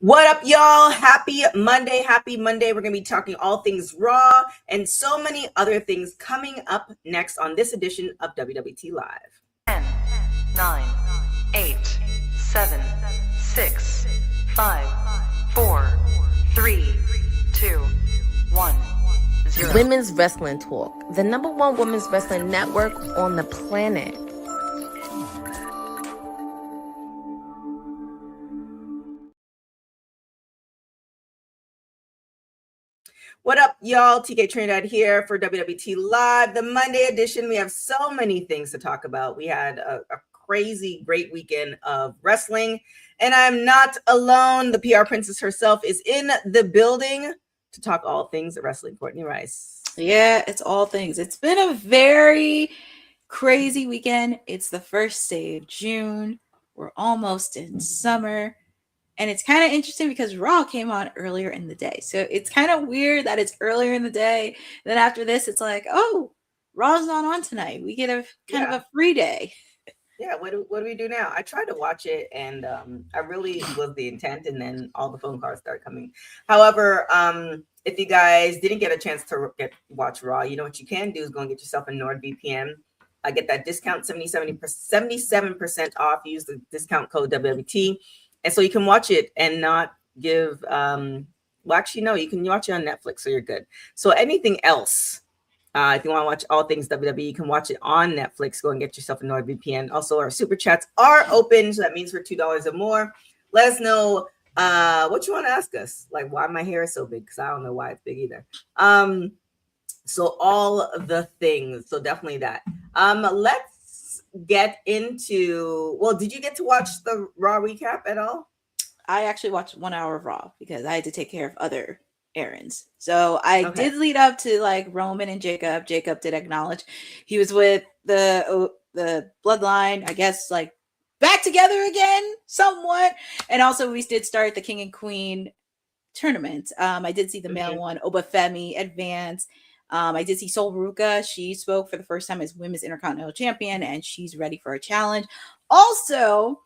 What up, y'all? Happy Monday. Happy Monday. We're going to be talking all things Raw and so many other things coming up next on this edition of WWT Live. 10, 9, 8, 7, 6, 5, 4, 3, 2, 1, 0. Women's Wrestling Talk, the #1 women's wrestling network on the planet. What up, y'all? TK Trinidad here for WWT Live, the Monday edition. We have so many things to talk about. We had a crazy, great weekend of wrestling, and I'm not alone. The PR princess herself is in the building to talk all things wrestling. Courtney Rice. Yeah, it's all things. It's been a very crazy weekend. It's the first day of June. We're almost in summer. And it's kind of interesting because Raw came on earlier in the day. So it's kind of weird that it's earlier in the day. Then after this, it's like, oh, Raw's not on tonight. We get a kind of a free day. Yeah, what do we do now? I tried to watch it, and I really was the intent, and then all the phone calls started coming. However, if you guys didn't get a chance to watch Raw, you know what you can do is go and get yourself a NordVPN. I get that discount, 77% off. Use the discount code WWT. And so you can watch it and not give, well, actually, no, you can watch it on Netflix, so you're good. So anything else, if you want to watch all things WWE, you can watch it on Netflix. Go and get yourself a NordVPN. Also, our super chats are open, so that means for $2 or more. Let us know what you want to ask us, like why my hair is so big, because I don't know why it's big either. So all the things, so definitely that. Let's get into, well, did you get to watch the Raw recap at all? I actually watched 1 hour of Raw because I had to take care of other errands. So I did lead up to like Roman and Jacob. Jacob did acknowledge he was with the bloodline, I guess, like back together again somewhat. And also we did start the King and Queen tournament. I did see the male one, Obafemi advance. I did see Sol Ruca. She spoke for the first time as Women's Intercontinental Champion, and she's ready for a challenge. Also,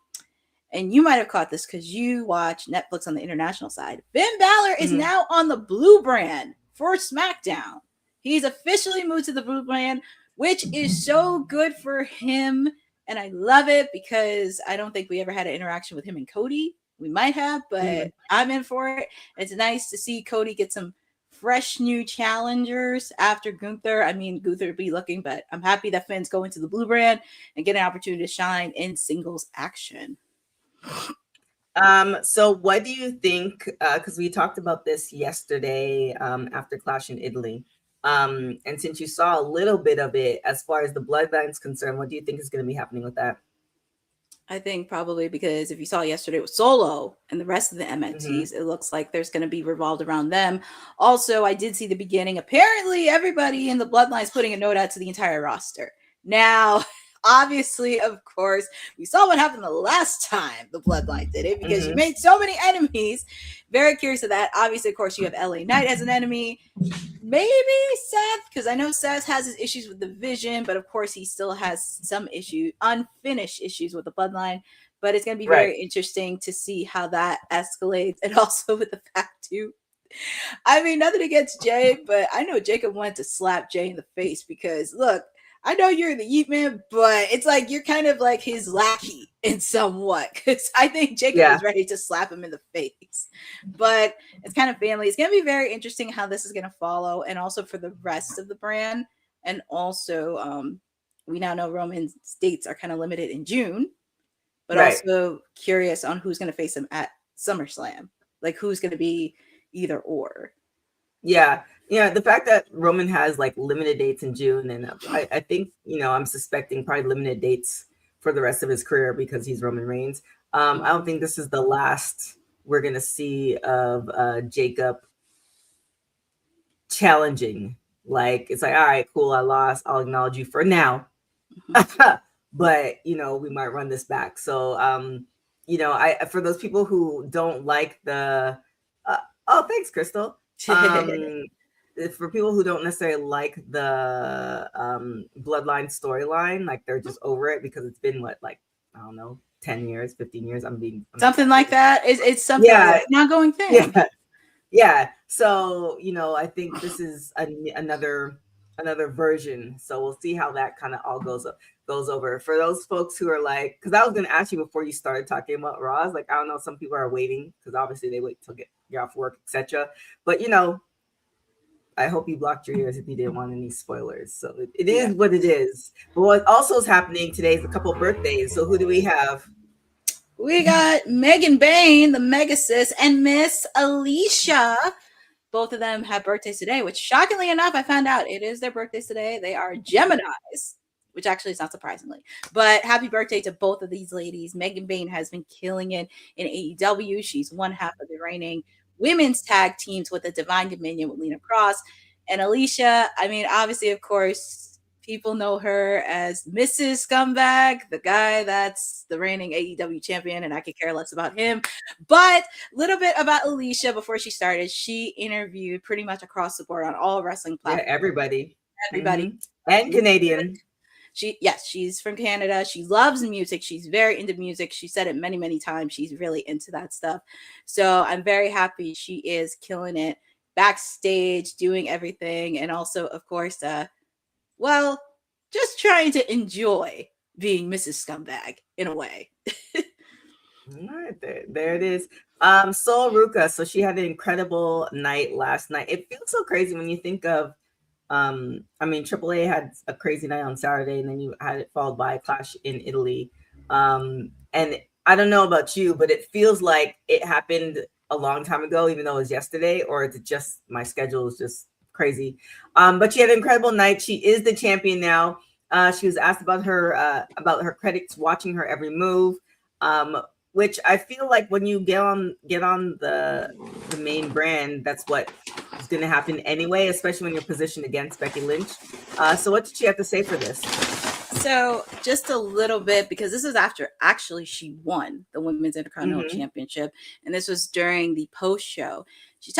and you might have caught this because you watch Netflix on the international side, Finn Balor is now on the Blue brand for SmackDown. He's officially moved to the Blue brand, which is so good for him. And I love it because I don't think we ever had an interaction with him and Cody. We might have, but I'm in for it. It's nice to see Cody get some fresh new challengers after Gunther. I mean, Gunther be looking, but I'm happy that Finn's going to the Blue brand and get an opportunity to shine in singles action. So what do you think? Because we talked about this yesterday after Clash in Italy. And since you saw a little bit of it as far as the bloodline's concerned, what do you think is going to be happening with that? I think probably because if you saw yesterday with Solo and the rest of the MNTs, it looks like there's going to be revolved around them. Also, I did see the beginning. Apparently, everybody in the bloodline is putting a note out to the entire roster. Now, obviously, of course, we saw what happened the last time the bloodline did it because you made so many enemies. Very curious of that. Obviously, of course, you have LA Knight as an enemy. Maybe Seth, because I know Seth has his issues with the Vision, but of course he still has some unfinished issues with the bloodline. But it's going to be very interesting to see how that escalates. And also with the fact too, I mean, nothing against Jay, but I know Jacob wanted to slap Jay in the face because look, I know you're the Yeet Man, but it's like you're kind of like his lackey in somewhat because I think Jacob is ready to slap him in the face. But it's kind of family. It's going to be very interesting how this is going to follow, and also for the rest of the brand. And also, we now know Roman's dates are kind of limited in June, but also curious on who's going to face him at SummerSlam. Like who's going to be either or. Yeah. Yeah, the fact that Roman has like limited dates in June, and I think, you know, I'm suspecting probably limited dates for the rest of his career because he's Roman Reigns. I don't think this is the last we're going to see of Jacob challenging. Like, it's like, all right, cool, I lost. I'll acknowledge you for now. But, you know, we might run this back. So, you know, for those people who don't like the, oh, thanks, Crystal. For people who don't necessarily like the bloodline storyline, like they're just over it because it's been what, like, I don't know, 10 years, 15 years. Something like that. It's something. Yeah. It's an ongoing thing. Yeah. So, I think this is another version. So we'll see how that kind of all goes over. For those folks who are like, because I was going to ask you before you started talking about Raw, I was like, I don't know, some people are waiting because obviously they wait till get off work, etc. But I hope you blocked your ears if you didn't want any spoilers. So it is what it is. But what also is happening today is a couple of birthdays. So who do we have? We got Megan Bain, the Mega Sis, and Miss Alicia. Both of them have birthdays today, which shockingly enough, I found out it is their birthdays today. They are Geminis, which actually is not surprisingly. But happy birthday to both of these ladies. Megan Bain has been killing it in AEW. She's one half of the reigning women's tag teams with the Divine Dominion with Lena Cross. And Alicia, I mean, obviously, of course, people know her as Mrs. Scumbag, the guy that's the reigning AEW champion, and I could care less about him. But a little bit about Alicia before she started. She interviewed pretty much across the board on all wrestling platforms. Yeah, everybody. Mm-hmm. And Canadian. She's from Canada. She loves music. She's very into music. She said it many, many times. She's really into that stuff. So I'm very happy she is killing it backstage, doing everything. And also, of course, just trying to enjoy being Mrs. Scumbag in a way. All right, there it is. So Ruca, so she had an incredible night last night. It feels so crazy when you think of AAA had a crazy night on Saturday, and then you had it followed by a Clash in Italy. And I don't know about you, but it feels like it happened a long time ago, even though it was yesterday, or it's just my schedule is just crazy. But she had an incredible night. She is the champion now. She was asked about her critics watching her every move, which I feel like when you get on the main brand, that's what is going to happen anyway, especially when you're positioned against Becky Lynch. So what did she have to say for this? So just a little bit, because this is after actually she won the Women's Intercontinental Championship, and this was during the post show. She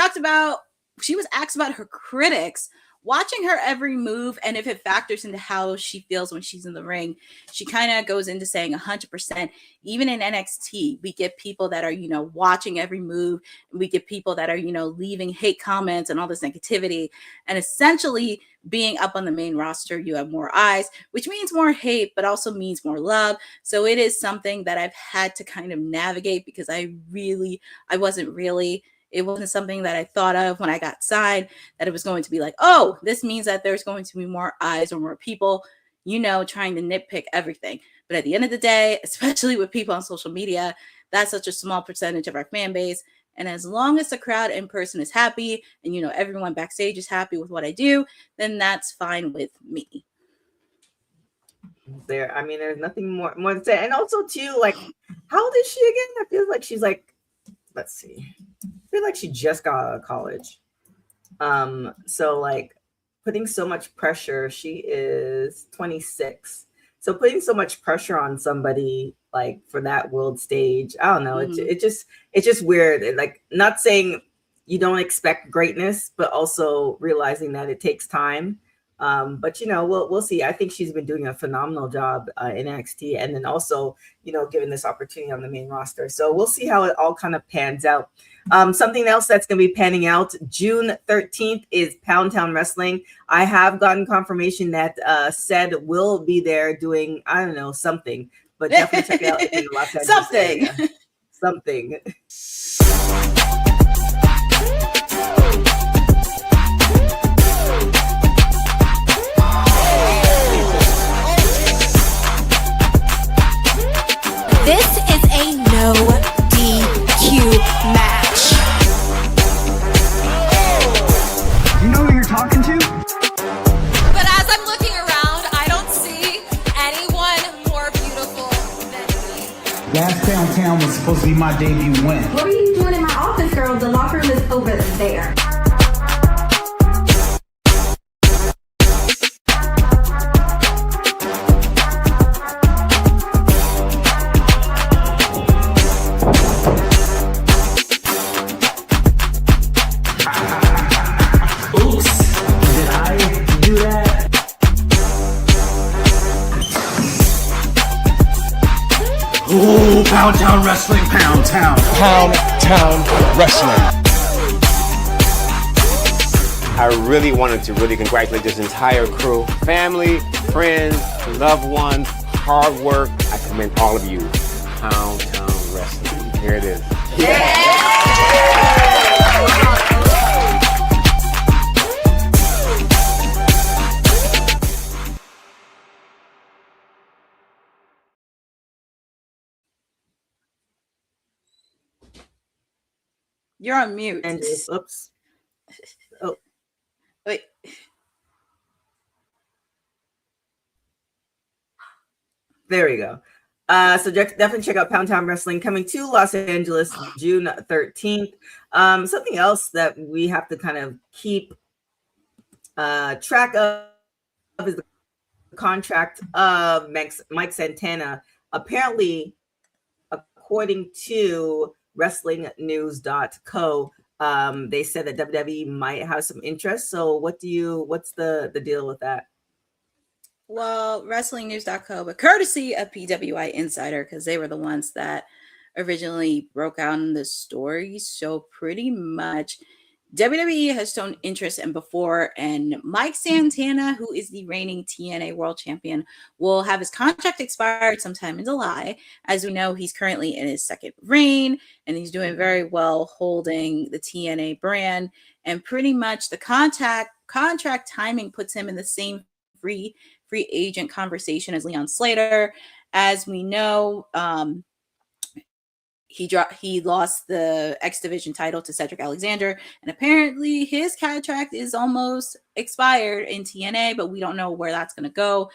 was asked about her critics watching her every move and if it factors into how she feels when she's in the ring. She kind of goes into saying 100%, even in NXT, we get people that are, watching every move. And we get people that are, leaving hate comments and all this negativity. And essentially being up on the main roster, you have more eyes, which means more hate, but also means more love. So it is something that I've had to kind of navigate because it wasn't something that I thought of when I got signed, that it was going to be like, oh, this means that there's going to be more eyes or more people, trying to nitpick everything. But at the end of the day, especially with people on social media, that's such a small percentage of our fan base. And as long as the crowd in person is happy and, everyone backstage is happy with what I do, then that's fine with me. There's nothing more to say. And also, too, like, how old is she again? I feel like she's like, let's see. I feel like she just got out of college. So like putting so much pressure, she is 26. So putting so much pressure on somebody like for that world stage, I don't know. It's just weird. Like, not saying you don't expect greatness, but also realizing that it takes time. But we'll see. I think she's been doing a phenomenal job in NXT, and then also given this opportunity on the main roster. So we'll see how it all kind of pans out. Something else that's going to be panning out June 13th is Pound Town Wrestling. I have gotten confirmation that Ced will be there doing, I don't know, something, but definitely check it out in Los Angeles. Something. This is a no DQ match. You know who you're talking to? But as I'm looking around, I don't see anyone more beautiful than me. Last Downtown was supposed to be my debut win. What are you doing in my office, girl? The locker room is over there. Ooh. Town. Pound Town Wrestling. I really wanted to congratulate this entire crew, family, friends, loved ones, hard work. I commend all of you. Pound Town Wrestling. Here it is. You're on mute. And oops. Oh, Wait. there we go. So definitely check out Pound Town Wrestling, coming to Los Angeles June 13th. Something else that we have to kind of keep track of is the contract of Mike Santana. Apparently, according to WrestlingNews.co, they said that WWE might have some interest. So what's the deal with that? Well, WrestlingNews.co, but courtesy of PWI Insider, because they were the ones that originally broke out in the story. So pretty much WWE has shown interest in before, and Mike Santana, who is the reigning TNA World Champion, will have his contract expired sometime in July. As we know, he's currently in his second reign, and he's doing very well holding the TNA brand. And pretty much the contract timing puts him in the same free agent conversation as Leon Slater. As we know, he lost the X Division title to Cedric Alexander, and apparently his contract is almost expired in TNA, but we don't know where that's going to go.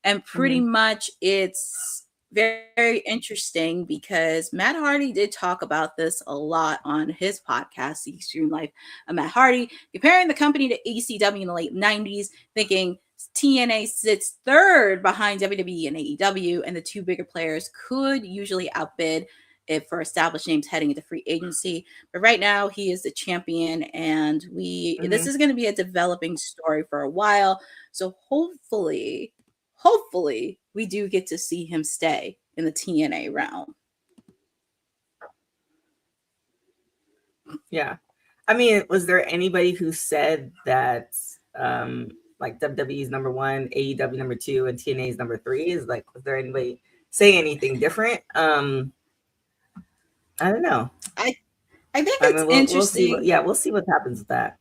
And pretty much it's very, very interesting because Matt Hardy did talk about this a lot on his podcast, The Extreme Life of Matt Hardy, comparing the company to ECW in the late 90s, thinking TNA sits third behind WWE and AEW, and the two bigger players could usually outbid if for established names heading into free agency. But right now he is the champion, and this is going to be a developing story for a while. So hopefully we do get to see him stay in the TNA realm. Yeah. I mean, was there anybody who said that like WWE is number one, AEW number two, and TNA is number three? Was there anybody say anything different? I don't know. I think it's interesting. We'll see what happens with that.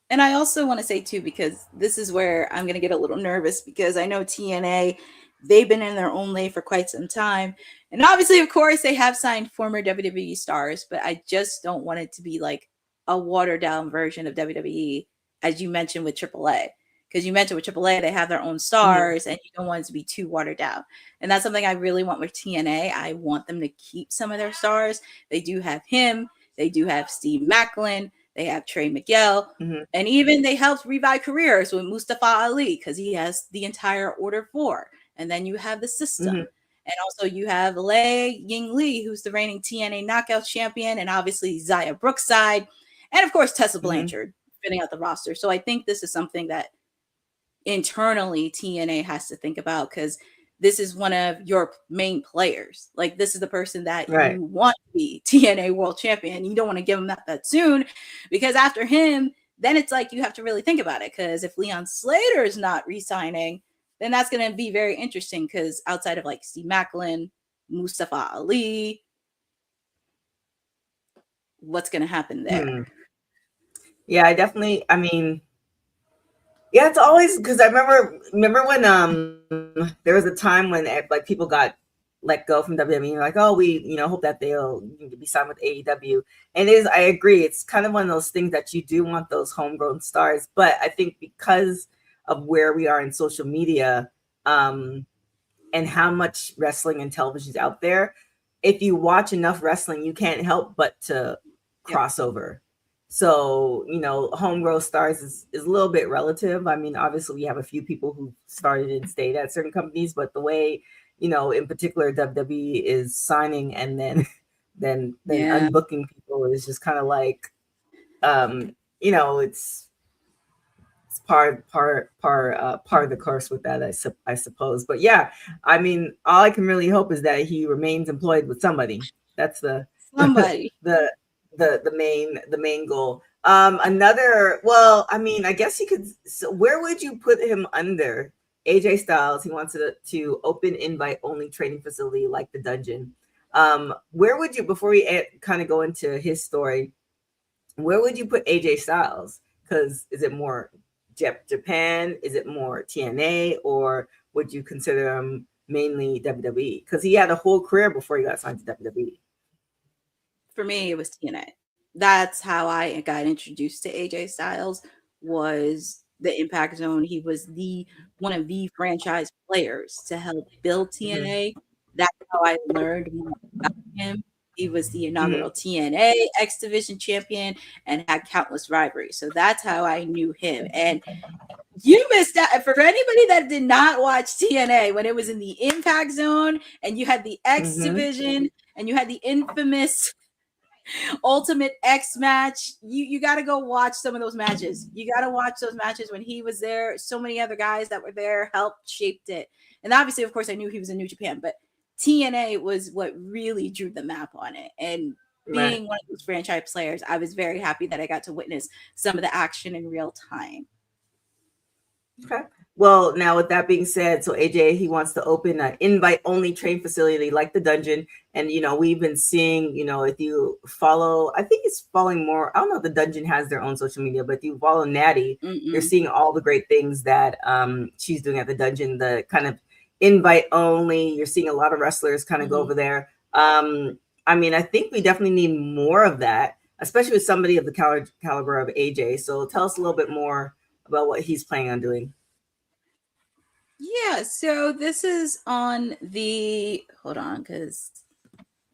And I also want to say too, because this is where I'm going to get a little nervous, because I know TNA, they've been in their own lane for quite some time. And obviously, of course, they have signed former WWE stars, but I just don't want it to be like a watered down version of WWE, as you mentioned with AAA. Because you mentioned with AAA, they have their own stars, and you don't want it to be too watered down. And that's something I really want with TNA. I want them to keep some of their stars. They do have him. They do have Steve Macklin. They have Trey Miguel. And even they helped revive careers with Mustafa Ali, because he has the entire Order 4. And then you have the system. And also you have Lei Ying Lee, who's the reigning TNA Knockout champion, and obviously Zaya Brookside. And of course, Tessa Blanchard filling out the roster. So I think this is something that internally TNA has to think about, because this is one of your main players. Like, this is the person that you want to be TNA World Champion. You don't want to give him that soon, because after him, then it's like you have to really think about it. Because if Leon Slater is not re-signing, then that's going to be very interesting, because outside of like Steve Macklin, Mustafa Ali, what's going to happen there? Yeah, yeah, it's always, because I remember when there was a time when like people got let go from WWE, and like, oh, we hope that they'll be signed with AEW. And I agree, it's kind of one of those things that you do want those homegrown stars, but I think because of where we are in social media, and how much wrestling and television is out there, if you watch enough wrestling, you can't help but to cross over. So, homegrown stars is a little bit relative. I mean, obviously we have a few people who started and stayed at certain companies, but the way, in particular WWE is signing and then unbooking people is just kind of like, it's part of the course with that, I suppose. But yeah, I mean, all I can really hope is that he remains employed with somebody. That's the Somebody. the main goal. I guess he could. So where would you put him under AJ Styles? He wants to open invite only training facility like the Dungeon. Where would you, before we kind of go into his story, where would you put AJ Styles? Because is it more Japan? Is it more TNA? Or would you consider him mainly WWE? Because he had a whole career before he got signed to WWE. For me, it was TNA. That's how I got introduced to AJ Styles, was the Impact Zone. He was one of the franchise players to help build TNA. That's how I learned more about him. He was the inaugural TNA X Division champion and had countless rivalries. So that's how I knew him. And you missed out. For anybody that did not watch TNA when it was in the Impact Zone and you had the X Division and you had the infamous Ultimate X match, you got to go watch some of those matches. You got to watch those matches when he was there. So many other guys that were there helped shaped it. And obviously, of course, I knew he was in New Japan, but TNA was what really drew the map on it. And being one of those franchise players, I was very happy that I got to witness some of the action in real time. Okay. Well, now with that being said, so AJ, he wants to open an invite-only training facility like the Dungeon. And, we've been seeing, if you follow, I think it's following more, I don't know if the Dungeon has their own social media, but if you follow Natty, you're seeing all the great things that she's doing at the Dungeon, the kind of invite-only. You're seeing a lot of wrestlers kind of go over there. I think we definitely need more of that, especially with somebody of the caliber of AJ. So tell us a little bit more about what he's planning on doing. Yeah, so this is on the, hold on, because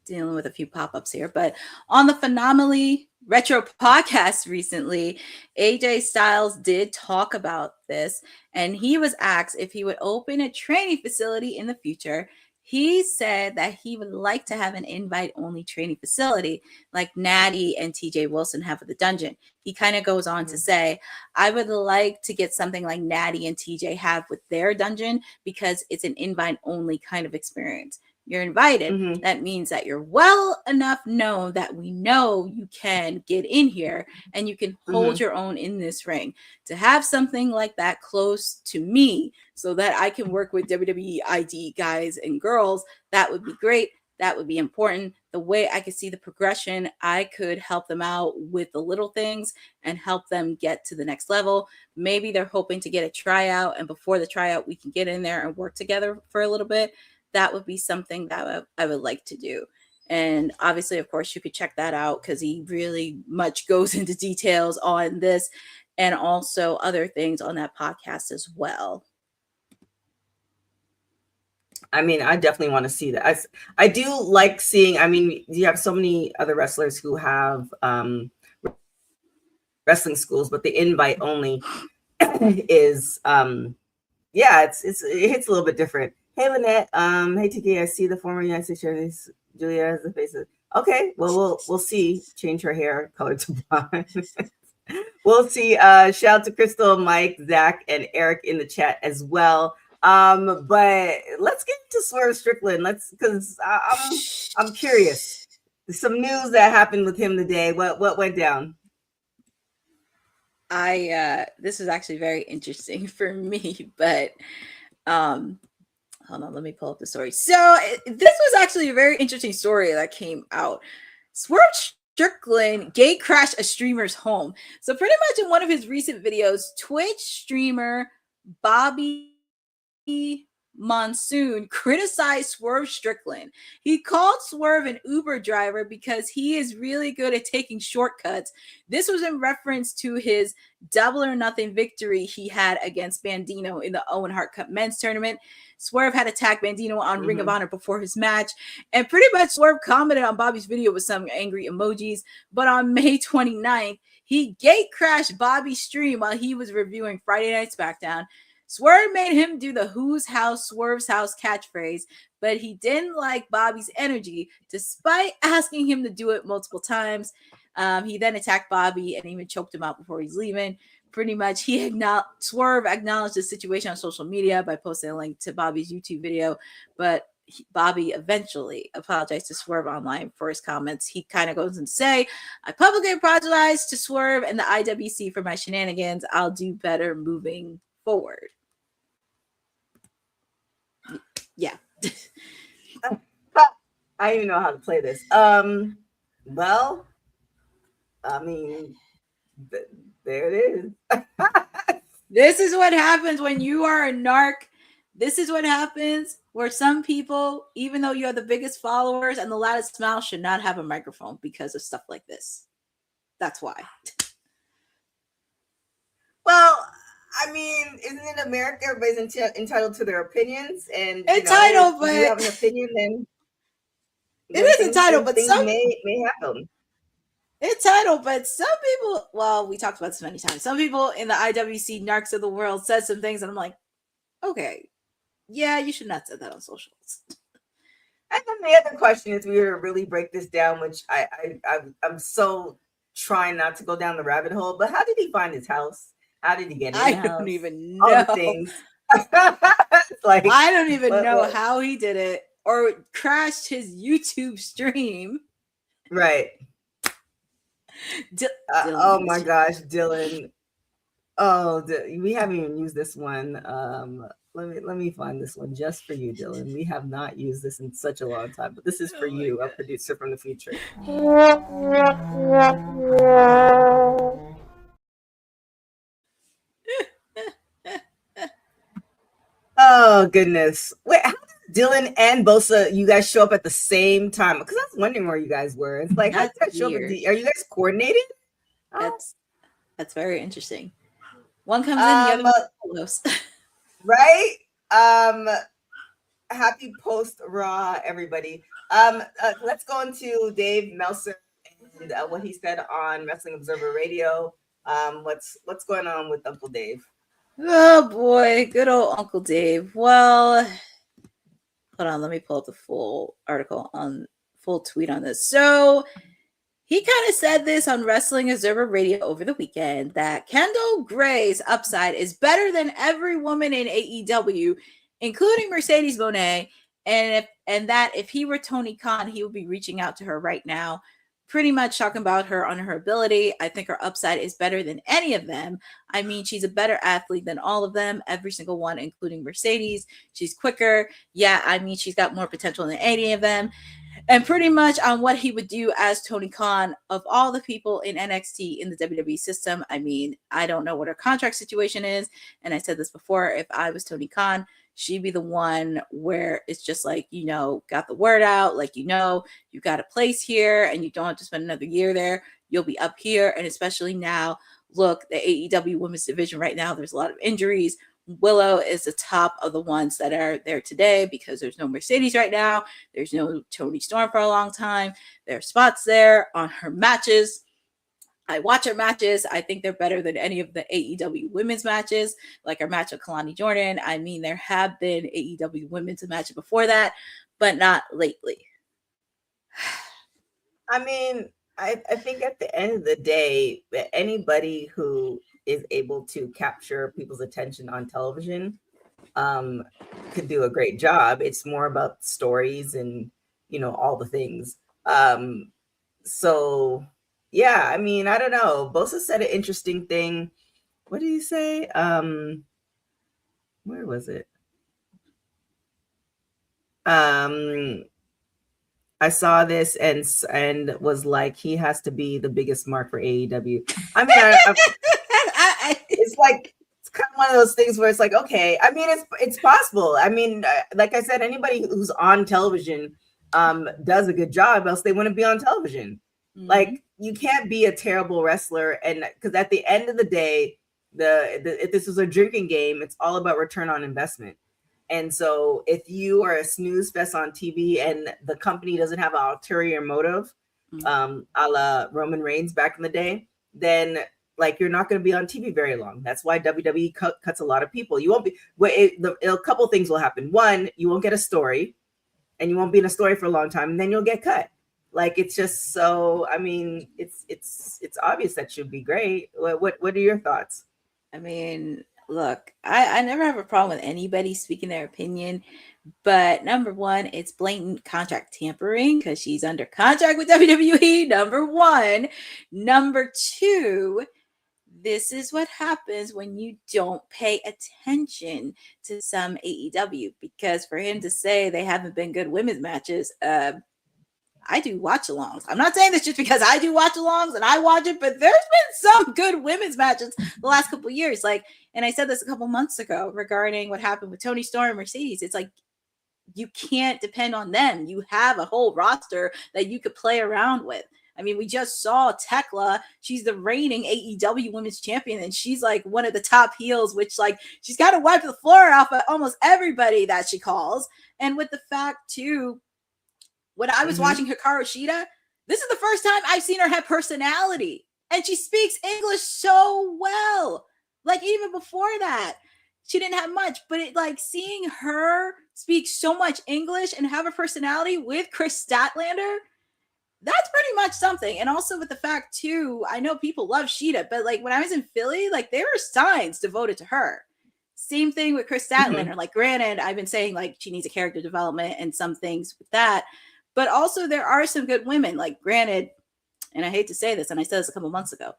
dealing with a few pop-ups here, but on the Phenomenally Retro podcast recently, AJ Styles did talk about this, and he was asked if he would open a training facility in the future. He said that he would like to have an invite-only training facility like Natty and TJ Wilson have at the Dungeon. He kind of goes on to say, I would like to get something like Natty and TJ have with their Dungeon because it's an invite-only kind of experience. You're invited. That means that you're well enough known that we know you can get in here and you can hold your own in this ring. To have something like that close to me so that I can work with WWE ID guys and girls, that would be great. That would be important. The way I could see the progression, I could help them out with the little things and help them get to the next level. Maybe they're hoping to get a tryout, and before the tryout, we can get in there and work together for a little bit. That would be something that I would like to do. And obviously, of course, you could check that out because he really much goes into details on this and also other things on that podcast as well. I definitely want to see that. I do like seeing, you have so many other wrestlers who have wrestling schools, but the invite only is, it hits a little bit different. Hey, Lynette. Hey, Tiki. I see the former United States Champion Julia as the face of. Okay, well, we'll see. Change her hair color to blonde. We'll see. Shout out to Crystal, Mike, Zach, and Eric in the chat as well. But let's get into Swerve Strickland. Because I'm curious. There's some news that happened with him today. What went down? This is actually very interesting for me, but hold on, let me pull up the story. So this was actually a very interesting story that came out. Swerve Strickland gate crashed a streamer's home. So pretty much in one of his recent videos, Twitch streamer Bobby Monsoon criticized Swerve Strickland. He called Swerve an Uber driver because he is really good at taking shortcuts. This was in reference to his Double or Nothing victory he had against Bandino in the Owen Hart Cup men's tournament. Swerve had attacked Bandino on Ring of Honor before his match, and pretty much Swerve commented on Bobby's video with some angry emojis. But on May 29th, he gate crashed Bobby's stream while he was reviewing Friday Night SmackDown. Swerve made him do the Who's House, Swerve's House catchphrase, but he didn't like Bobby's energy, despite asking him to do it multiple times. He then attacked Bobby and even choked him out before he's leaving. Pretty much, Swerve acknowledged the situation on social media by posting a link to Bobby's YouTube video, but Bobby eventually apologized to Swerve online for his comments. He kind of goes and say, I publicly apologize to Swerve and the IWC for my shenanigans. I'll do better moving forward. Yeah. I don't even know how to play this. Well, I mean, there it is. This is what happens when you are a narc. This is what happens where some people, even though you have the biggest followers and the loudest mouth, should not have a microphone because of stuff like this. That's why. Well, I mean, isn't it America? Everybody's entitled to their opinions, and entitled, if you but have an opinion, then it is entitled, but things some may happen. Entitled, but some people. Well, we talked about this many times. Some people in the IWC narcs of the world said some things, and I'm like, okay, yeah, you should not say that on socials. And then the other question is, we were to really break this down, which I'm so trying not to go down the rabbit hole. But how did he find his house? How did he get in the house? I don't even know. All the things. Like, I don't even know how he did it or crashed his YouTube stream. Right. Oh my gosh, Dylan. Oh, we haven't even used this one. Let me find this one just for you, Dylan. We have not used this in such a long time, but this is for you, a producer from the future. Oh goodness! Wait, how did Dylan and Bosa, you guys show up at the same time? Because I was wondering where you guys were. It's like, how did that show up? Are you guys coordinated? That's very interesting. One comes in, the other one follows. Right? Happy post Raw, everybody. Let's go into Dave Meltzer and what he said on Wrestling Observer Radio. What's going on with Uncle Dave? Oh boy, good old Uncle Dave. Well, hold on, let me pull up the full article on full tweet on this. So he kind of said this on Wrestling Observer Radio over the weekend that Kendal Grey's upside is better than every woman in AEW, including Mercedes Moné, and that if he were Tony Khan, he would be reaching out to her right now, pretty much talking about her on her ability. I think her upside is better than any of them. I mean, she's a better athlete than all of them, every single one, including Mercedes. She's quicker. Yeah, I mean, she's got more potential than any of them. And pretty much on what he would do as Tony Khan of all the people in NXT in the WWE system. I mean, I don't know what her contract situation is. And I said this before, if I was Tony Khan, she'd be the one where it's just like, got the word out, like, you got a place here and you don't have to spend another year there. You'll be up here. And especially now, look, the AEW women's division right now, there's a lot of injuries. Willow is the top of the ones that are there today because there's no Mercedes right now. There's no Toni Storm for a long time. There are spots there on her matches. I watch her matches. I think they're better than any of the AEW women's matches, like our match with Kalani Jordan. I mean, there have been AEW women's matches before that, but not lately. I mean, I think at the end of the day, anybody who is able to capture people's attention on television could do a great job. It's more about stories and, all the things. So yeah, I mean, I don't know. Bosa said an interesting thing. What did he say? Where was it? I saw this and was like, he has to be the biggest mark for AEW. I mean, it's like, it's kind of one of those things where it's like, okay, I mean, it's possible. I mean, like I said, anybody who's on television does a good job, else they wouldn't be on television. Mm-hmm. Like, you can't be a terrible wrestler, and because at the end of the day, if this was a drinking game, it's all about return on investment. And so if you are a snooze fest on TV and the company doesn't have an ulterior motive, a la Roman Reigns back in the day, then like you're not going to be on TV very long. That's why WWE cuts a lot of people. You won't be. A couple things will happen. One, you won't get a story, and you won't be in a story for a long time, and then you'll get cut. Like, it's just so. I mean, it's obvious that should be great. What are your thoughts? I mean, look, I never have a problem with anybody speaking their opinion, But number one, it's blatant contract tampering because she's under contract with WWE. Number one. Number two, this is what happens when you don't pay attention to some AEW, because for him to say they haven't been good women's matches, I do watch alongs. I'm not saying this just because I do watch alongs and I watch it, but there's been some good women's matches the last couple of years. Like, and I said this a couple months ago regarding what happened with Toni Storm and Mercedes. It's like, you can't depend on them. You have a whole roster that you could play around with. I mean, we just saw Tekla. She's the reigning AEW Women's Champion, and she's like one of the top heels, which like she's got to wipe the floor off of almost everybody that she calls. And with the fact too, when I was watching Hikaru Shida, this is the first time I've seen her have personality, and she speaks English so well. Like even before that, she didn't have much, but it like seeing her speak so much English and have a personality with Chris Statlander, that's pretty much something. And also with the fact too, I know people love Sheeta, but like when I was in Philly, like there were signs devoted to her. Same thing with Chris Statlander. Like granted, I've been saying like she needs a character development and some things with that, but also there are some good women. Like granted, and I hate to say this, and I said this a couple months ago,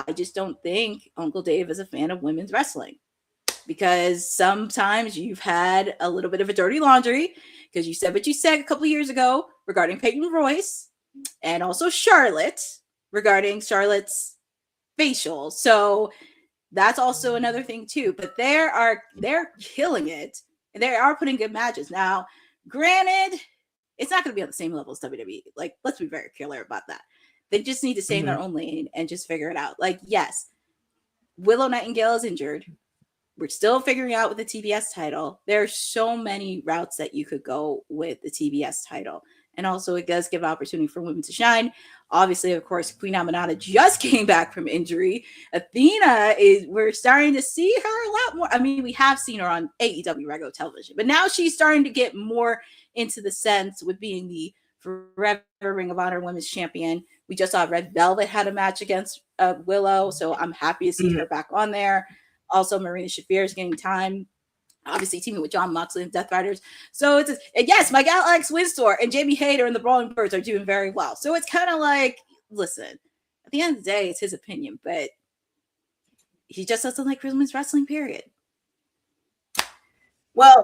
I just don't think Uncle Dave is a fan of women's wrestling, because sometimes you've had a little bit of a dirty laundry because you said what you said a couple of years ago regarding Peyton Royce and also Charlotte regarding Charlotte's facial. So that's also another thing too. But they're killing it, and they are putting good matches. Now, granted, it's not going to be on the same level as WWE. Like, let's be very clear about that. They just need to stay in their own lane and just figure it out. Like, yes, Willow Nightingale is injured. We're still figuring out with the TBS title. There are so many routes that you could go with the TBS title. And also it does give opportunity for women to shine. Obviously, of course, Queen Aminata just came back from injury. Athena we're starting to see her a lot more. I mean, we have seen her on AEW regular television, but now she's starting to get more into the sense with being the forever Ring of Honor Women's Champion. We just saw Red Velvet had a match against Willow, so I'm happy to see her back on there. Also, Marina Shafir is getting time, obviously teaming with Jon Moxley and Death Riders. So and yes, my gal Alex Winstor and Jamie Hayter and the Brawling Birds are doing very well. So it's kind of like, listen, at the end of the day, it's his opinion, but he just doesn't like women's wrestling, period. Well,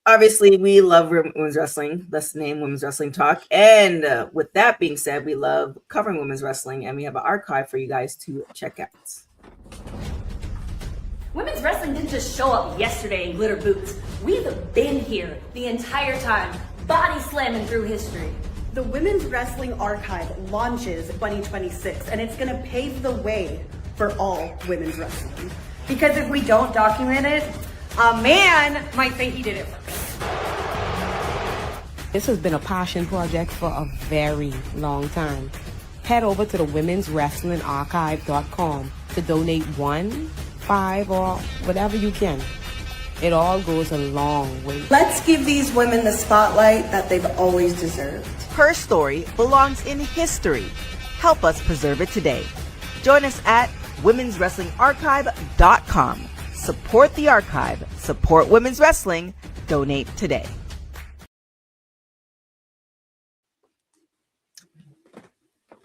obviously, we love women's wrestling. That's the name, Women's Wrestling Talk. And with that being said, we love covering women's wrestling, and we have an archive for you guys to check out. Women's wrestling didn't just show up yesterday in glitter boots. We've been here the entire time, body slamming through history. The Women's Wrestling Archive launches 2026, and it's going to pave the way for all women's wrestling. Because if we don't document it, a man might think he did it first. This has been a passion project for a very long time. Head over to the womenswrestlingarchive.com to donate 1, 5, or whatever you can. It all goes a long way. Let's give these women the spotlight that they've always deserved. Her story belongs in history. Help us preserve it today. Join us at womenswrestlingarchive.com. Support the archive. Support women's wrestling. Donate today.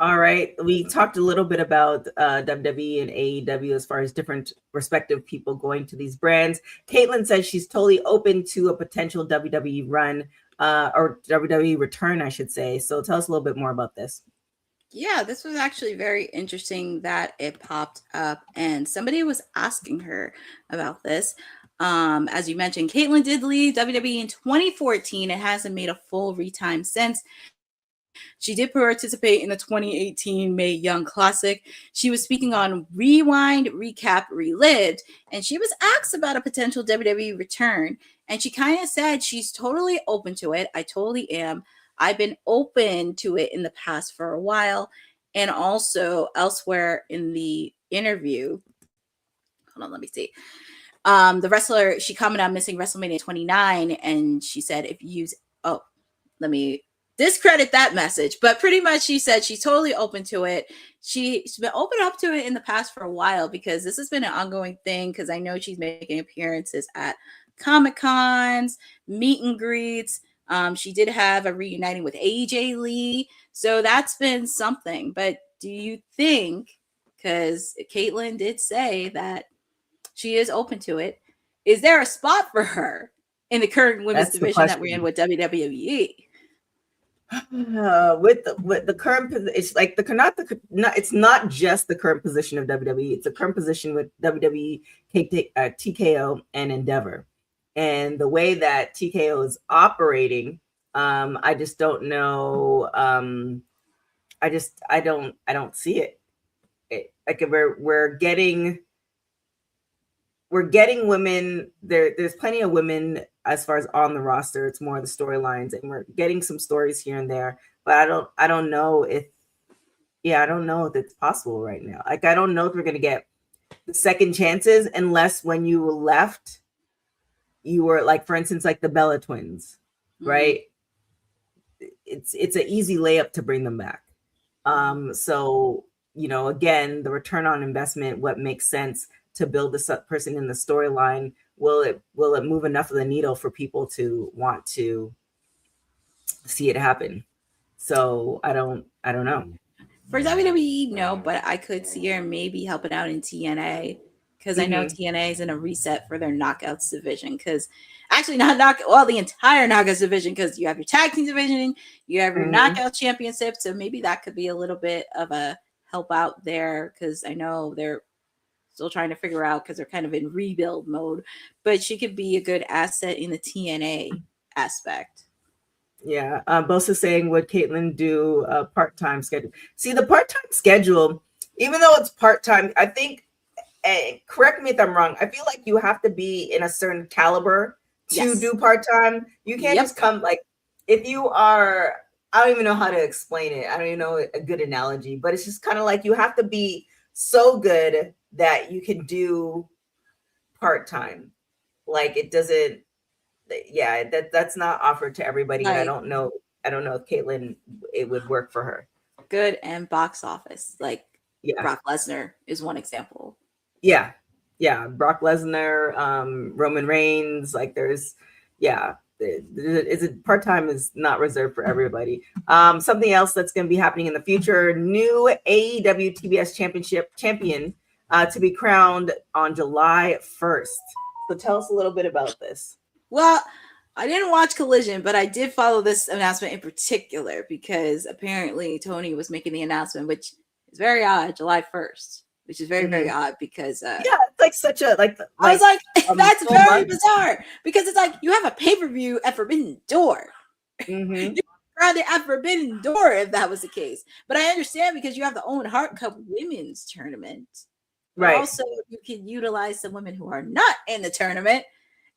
All right. We talked a little bit about WWE and AEW as far as different respective people going to these brands. Kaitlyn says she's totally open to a potential WWE run or WWE return, I should say. So tell us a little bit more about this. Yeah, this was actually very interesting that it popped up, and somebody was asking her about this. As you mentioned, Kaitlyn did leave WWE in 2014 and hasn't made a full retime since. She did participate in the 2018 Mae Young Classic. She was speaking on Rewind, Recap, Relived, and she was asked about a potential WWE return. And she kind of said she's totally open to it. I totally am. I've been open to it in the past for a while. And also elsewhere in the interview, hold on, let me see. The wrestler, she commented on missing WrestleMania 29, and she said, if you use, let me discredit that message, but pretty much she said she's totally open to it. She's been open up to it in the past for a while because this has been an ongoing thing, because I know she's making appearances at Comic-Cons, meet and greets. She did have a reuniting with AJ Lee. So that's been something. But do you think, because Kaitlyn did say that she is open to it, is there a spot for her in the current women's division that we're in with WWE? With the current, it's like it's not just the current position of WWE. It's the current position with WWE, TKO, and Endeavor, and the way that TKO is operating. I just don't know. I don't see it. Like we're getting women there. There's plenty of women as far as on the roster. It's more the storylines, and we're getting some stories here and there. But I don't know if it's possible right now. Like I don't know if we're gonna get the second chances unless when you left, you were like, for instance, like the Bella Twins, right? It's an easy layup to bring them back. So again, the return on investment, what makes sense to build this person in the storyline, will it move enough of the needle for people to want to see it happen? So I don't know. For WWE, no, but I could see her maybe helping out in TNA, because I know TNA is in a reset for their knockouts division. Because actually, the entire knockouts division, because you have your tag team division, you have your knockout championship. So maybe that could be a little bit of a help out there, because I know they're still trying to figure out, because they're kind of in rebuild mode. But she could be a good asset in the TNA aspect. Yeah. Bosa's saying, would Kaitlyn do a part-time schedule? See, the part-time schedule, even though it's part-time, I think, correct me if I'm wrong, I feel like you have to be in a certain caliber to do part-time. You can't just come, like, if you are, I don't even know how to explain it. I don't even know a good analogy, but it's just kind of like you have to be so good that you can do part-time. Like it doesn't, that's not offered to everybody. And I don't know if Kaitlyn, it would work for her. Good and box office. Like Brock Lesnar is one example. Yeah. Brock Lesnar, Roman Reigns, like there's, part-time is not reserved for everybody. Something else that's going to be happening in the future, new AEW TBS champion to be crowned on July 1st. So tell us a little bit about this. Well, I didn't watch Collision, but I did follow this announcement in particular because apparently Tony was making the announcement, which is very odd, July 1st, which is very, very odd because it's like such a I was like, that's very bizarre because it's like you have a pay-per-view at Forbidden Door. You crowned it at Forbidden Door if that was the case. But I understand because you have the Owen Hart Cup women's tournament. Right. Also, you can utilize the women who are not in the tournament.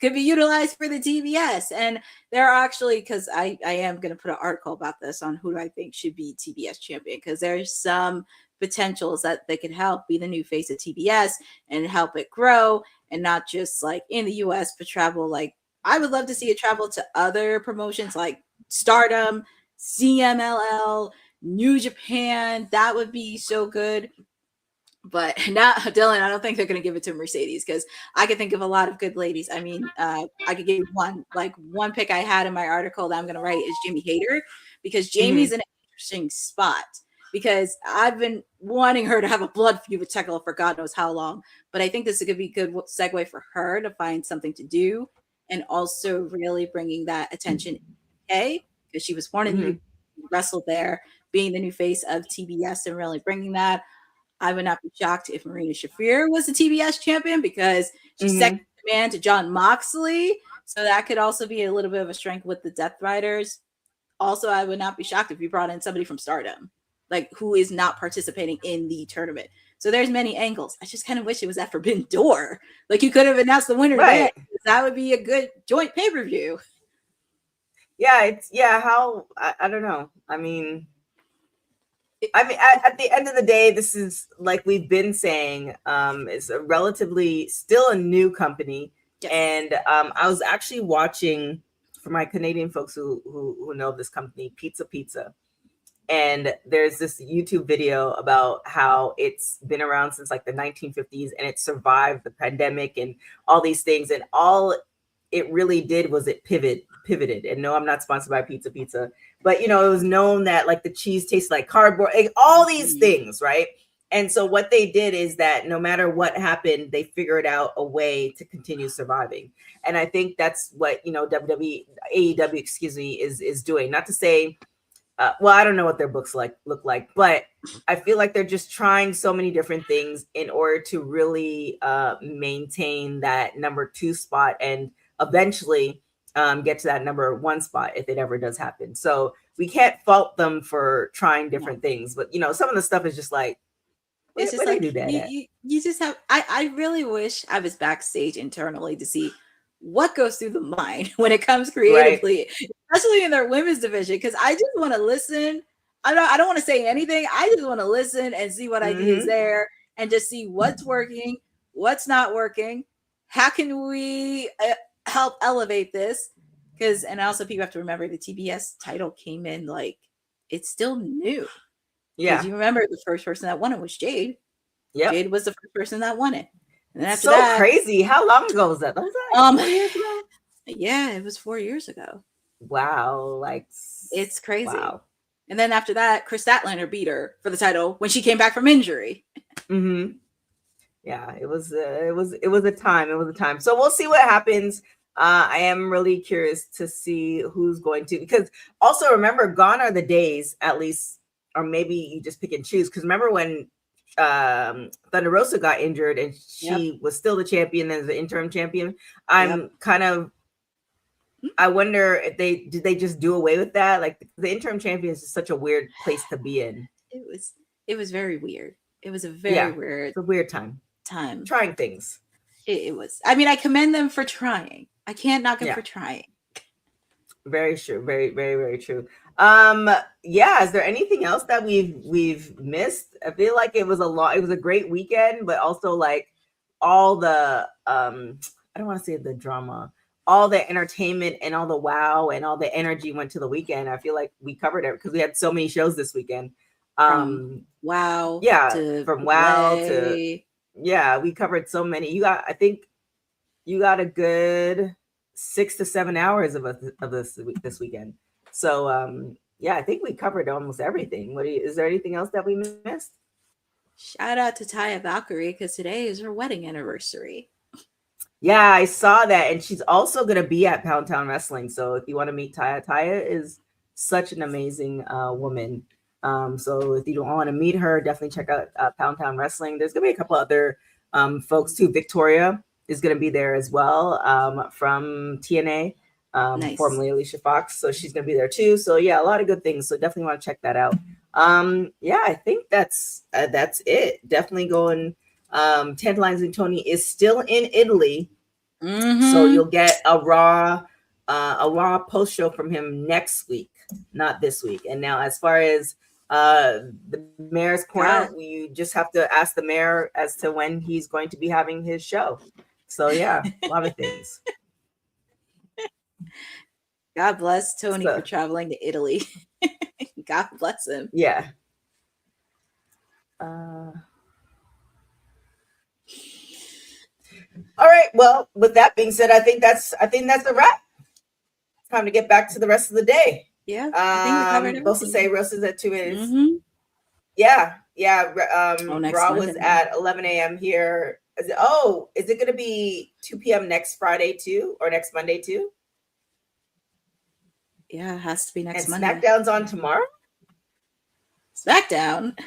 Could be utilized for the TBS. And there are actually, because I am going to put an article about this on who do I think should be TBS champion, because there's some potentials that they could help be the new face of TBS and help it grow, and not just like in the US, but travel. Like I would love to see it travel to other promotions like Stardom, CMLL, New Japan. That would be so good. But now, Dylan, I don't think they're going to give it to Mercedes, because I could think of a lot of good ladies. I mean, I could give you one pick I had in my article that I'm going to write is Jamie Hayter, because Jamie's in an interesting spot, because I've been wanting her to have a blood feud with Tekla for God knows how long. But I think this is going to be a good segue for her to find something to do, and also really bringing that attention, because she was born in the UK, wrestled there, being the new face of TBS and really bringing that. I would not be shocked if Marina Shafir was the TBS champion, because she's second in command to Jon Moxley. So that could also be a little bit of a strength with the Death Riders. Also, I would not be shocked if you brought in somebody from Stardom, like who is not participating in the tournament. So there's many angles. I just kind of wish it was at Forbidden Door. Like you could have announced the winner there. That would be a good joint pay-per-view. Yeah, I don't know. I mean, at the end of the day, this is like we've been saying, it's a relatively still a new company. Yes. And I was actually watching, for my Canadian folks who know this company, Pizza. And there's this YouTube video about how it's been around since like the 1950s and it survived the pandemic and all these things. And all it really did was it pivoted. And no, I'm not sponsored by Pizza, but it was known that like the cheese tastes like cardboard, like, all these things, right? And so what they did is that no matter what happened, they figured out a way to continue surviving. And I think that's what AEW, is doing. Not to say, well, I don't know what their books look like, but I feel like they're just trying so many different things in order to really maintain that number 2 spot and eventually get to that number 1 spot if it ever does happen. So we can't fault them for trying different things, but some of the stuff is just like, it's just like you just have. I really wish I was backstage internally to see what goes through the mind when it comes creatively, especially in their women's division. Because I just want to listen. I don't want to say anything. I just want to listen and see what ideas there, and just see what's working, what's not working. How can we help elevate this? And also people have to remember the TBS title came in like it's still new. Yeah, you remember the first person that won it was Jade. Yeah, Jade was the first person that won it. And then after that, crazy. How long ago was that? Was that 4 years ago? Yeah, it was 4 years ago. Wow, it's crazy. Wow. And then after that, Chris Statlander beat her for the title when she came back from injury. Mm-hmm. Yeah, it was a time. It was a time. So we'll see what happens. I am really curious to see who's going to, because also remember, gone are the days, at least. Or maybe you just pick and choose. Because remember when Thunder Rosa got injured and she was still the champion as the interim champion. I'm kind of, I wonder if did they just do away with that? Like the interim champion is just such a weird place to be in. It was very weird. It was a very weird. It's a weird time. Trying things. It was. I mean, I commend them for trying. I can't knock them for trying. Very true. Very, very, very true. Is there anything else that we've missed? I feel like it was a great weekend, but also like all the I don't want to say the drama, all the entertainment and all the wow and all the energy went to the weekend. I feel like we covered it because we had so many shows this weekend. From wow to we covered so many. I think you got a good 6 to 7 hours of this weekend. So I think we covered almost everything. Is there anything else that we missed? Shout out to Taya Valkyrie because today is her wedding anniversary. Yeah, I saw that, and she's also gonna be at Pound Town Wrestling. So if you want to meet Taya is such an amazing woman. So if you don't want to meet her, definitely check out Pound Town Wrestling. There's gonna be a couple other folks too. Victoria is gonna be there as well from TNA. Formerly Alicia Fox, so she's gonna be there too. So a lot of good things. So definitely want to check that out. I think that's it. Definitely going. Tantalizing Tony is still in Italy, so you'll get a raw post show from him next week, not this week. And now, as far as the mayor's corner, you just have to ask the mayor as to when he's going to be having his show. So a lot of things. God bless Tony for traveling to Italy. God bless him. Yeah. All right. Well, with that being said, I think that's a wrap. It's time to get back to the rest of the day. Yeah. I think we covered Both to say Rosa's at 2 minutes. Mm-hmm. Yeah. Raw was at 11 a.m. here. Is it going to be 2 p.m. next Friday too, or next Monday too? Yeah, it has to be next and Monday. SmackDown's on tomorrow? SmackDown?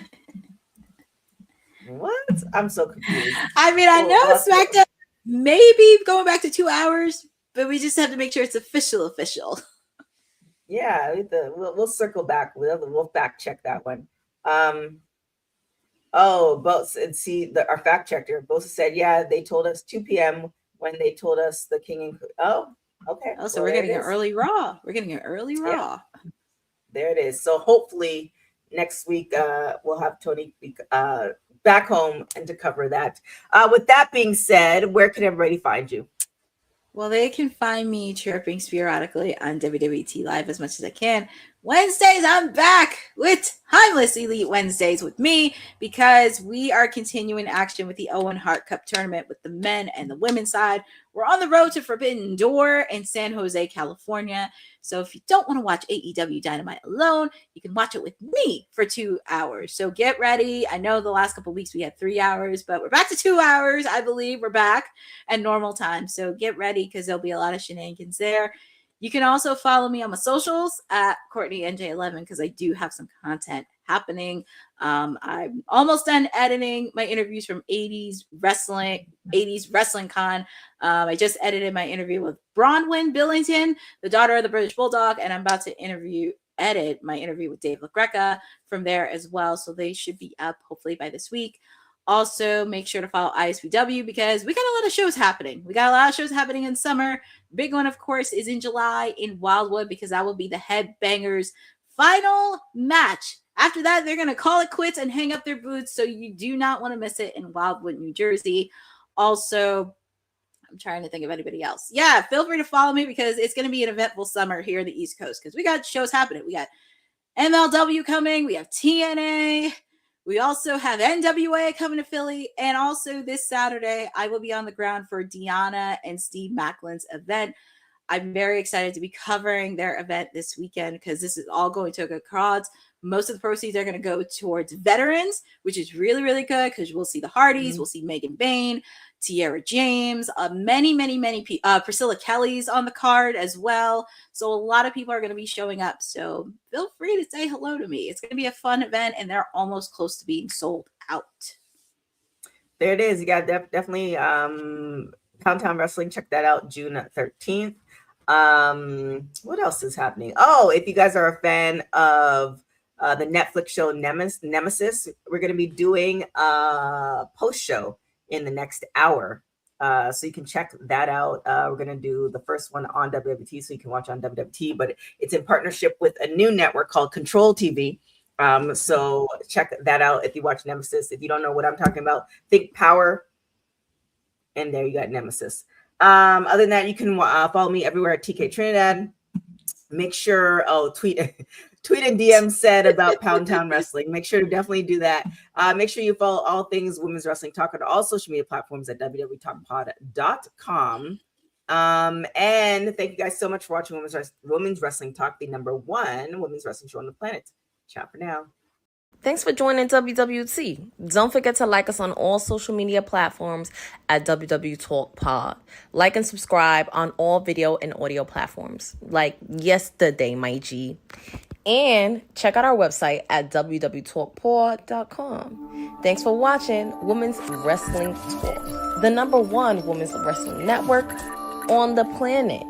What? I'm so confused. I mean, I know SmackDown maybe going back to 2 hours, but we just have to make sure it's official. Yeah, we'll circle back. We'll fact check that one. Both and see our fact checker both said, they told us 2 p.m. when they told us the King and okay. Oh, so we're getting an early Raw. Yeah. There it is. So hopefully next week we'll have Tony back home and to cover that. With that being said, where can everybody find you? Well, they can find me chirping sporadically on WWT Live as much as I can, Wednesdays, I'm back with Timeless Elite Wednesdays with me because we are continuing action with the Owen Hart Cup tournament with the men and the women's side. We're on the road to Forbidden Door in San Jose, California. So if you don't want to watch AEW Dynamite alone, you can watch it with me for 2 hours. So get ready. I know the last couple of weeks we had 3 hours, but we're back to 2 hours. I believe we're back at normal time. So get ready because there'll be a lot of shenanigans there. You can also follow me on my socials at Courtney NJ11 because I do have some content happening. I'm almost done editing my interviews from 80s Wrestling Con. I just edited my interview with Bronwyn Billington, the daughter of the British Bulldog, and I'm about to edit my interview with Dave LaGreca from there as well. So they should be up hopefully by this week. Also, make sure to follow ISPW because we got a lot of shows happening. We got a lot of shows happening in summer. Big one, of course, is in July in Wildwood because that will be the Headbangers final match. After that, they're going to call it quits and hang up their boots. So you do not want to miss it in Wildwood, New Jersey. Also, I'm trying to think of anybody else. Yeah, feel free to follow me because it's going to be an eventful summer here in the East Coast because we got shows happening. We got MLW coming. We have TNA. We also have NWA coming to Philly. And also this Saturday, I will be on the ground for Deanna and Steve Macklin's event. I'm very excited to be covering their event this weekend because this is all going to a good cause. Most of the proceeds are going to go towards veterans, which is really, really good because we'll see the Hardys, we'll see Megan Bain, Tiara James, many Priscilla Kelly's on the card as well. So a lot of people are going to be showing up. So feel free to say hello to me. It's going to be a fun event, and they're almost close to being sold out. There it is. You got definitely Poundtown Wrestling. Check that out, June 13th. What else is happening? Oh, if you guys are a fan of the Netflix show Nemesis, we're going to be doing a post show in the next hour. So you can check that out. We're going to do the first one on WWT, so you can watch on WWT, but it's in partnership with a new network called Control TV. So check that out if you watch Nemesis. If you don't know what I'm talking about, think Power, and there you got Nemesis. Other than that, you can follow me everywhere at TK Trinidad. Make sure, tweet and DM said about Poundtown Wrestling. Make sure to definitely do that. Make sure you follow all things Women's Wrestling Talk on all social media platforms at www.talkpod.com. And thank you guys so much for watching Women's Wrestling Talk, the #1 women's wrestling show on the planet. Ciao for now. Thanks for joining WWT. Don't forget to like us on all social media platforms at WW Talk Pod. Like and subscribe on all video and audio platforms, like yesterday, my G. And check out our website at www.talkpod.com. Thanks for watching Women's Wrestling Talk, the #1 women's wrestling network on the planet.